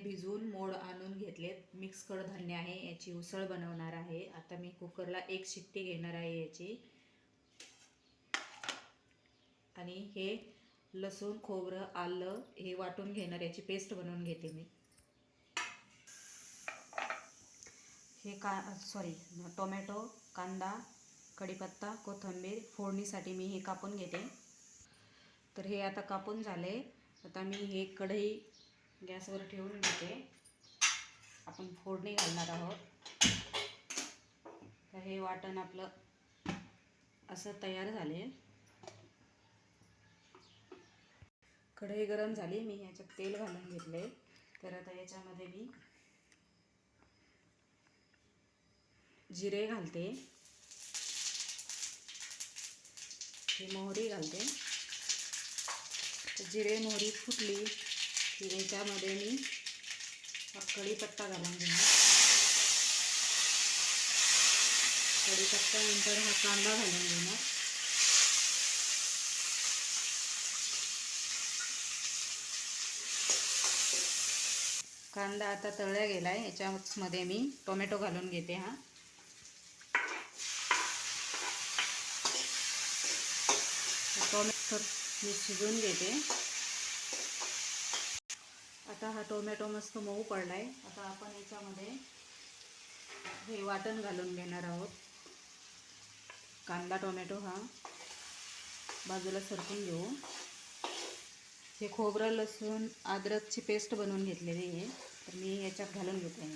भिजवून मोड आणून घेतलेत. मिक्स कडधान्य आहे, याची उसळ बनवणार आहे. आता मी कुकरला एक शिट्टी घेणार आहे याची. आणि हे लसूण, खोबरं, आलं हे वाटून घेणार, याची पेस्ट बनवून घेते मी. हे टोमॅटो, कांदा, कढीपत्ता, कोथिंबीर फोडणीसाठी मी हे कापून घेते. तर हे आता कापून झाले. आता मी हे कढई गॅसवर ठेवून घेते. आपण फोडणी घालणार आहोत. तर हे वाटण आपलं असं तयार झाले. कढई गरम झाली, मी ह्याच्यात तेल घालून घेतले. तर आता याच्यामध्ये मी जिरे घालते, ही मोहरी घालते. जिरे मोहरी फुटली की याच्यामध्ये मी कढीपत्ता घालून घेणार. कढीपत्त्यानंतर हा कांदा घालून घेणार. कांदा आता तळला गेलाय. याच्यामध्ये मी टोमॅटो घालून घेते. हा टोमॅटो मी शिजवून घेते. आता हा टोमॅटो मस्त मऊ पडलाय. आता आपण याच्यामध्ये हे वाटण घालून घेणार आहोत. कांदा टोमॅटो हा बाजूला सरकून घेऊ. हे खोबरं, लसूण, अद्रकची पेस्ट बनवून घेतलेली आहे. तर मी याच्यात घालून घेते.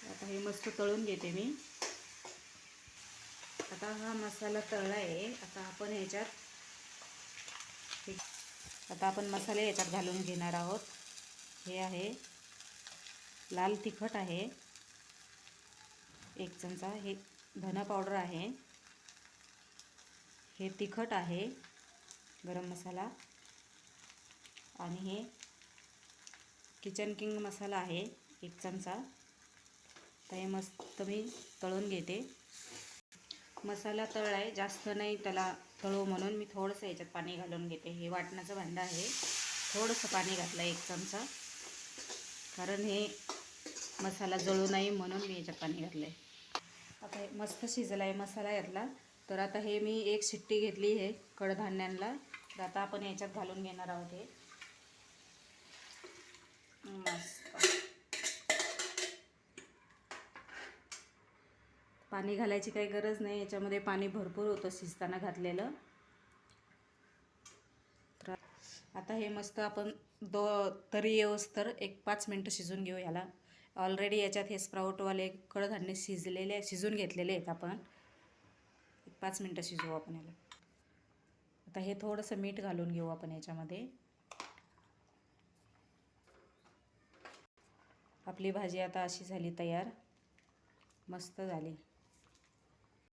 आता हे मस्त तळून घेते मी. आता हा मसाला तळला आहे. आता आपण मसाले याच्यात घालून घेणार आहोत. हे आहे लाल तिखट आहे 1 चमचा. हे धना पावडर आहे. हे तिखट आहे गरम मसाला. आणि हे किचन किंग मसाला आहे 1 चमचा. तर हे मस्त मी तळून घेते. मसाला तळलाय, जास्त नाही त्याला तळू म्हणून मी थोडंसं याच्यात पाणी घालून घेते. हे वाटणाचं भांडं आहे. थोडंसं पाणी घातलं 1 चमचा, कारण हे मसाला जळू नये म्हणून मी याच्यात पाणी घातलं आहे. आता हे मस्त शिजला आहे मसाला यातला. तर आता हे मी एक शिट्टी घेतली आहे कडधान्यांना. तर आता आपण याच्यात घालून घेणार आहोत. हे मस्त पाणी घालायची काही गरज नाही. याच्यामध्ये पाणी भरपूर होतं शिजताना घातलेलं. तर आता हे मस्त आपण तरी येऊस्तर एक 5 मिनटं शिजून घेऊ ह्याला. ऑलरेडी याच्यात हे स्प्राउटवाले कडधान्य शिजून घेतलेले आहेत. आपण 5 मिनटं शिजवू आपण ह्याला. आता हे थोडंसं मीठ घालून घेऊ आपण याच्यामध्ये. आपली भाजी आता अशी झाली तयार, मस्त झाली.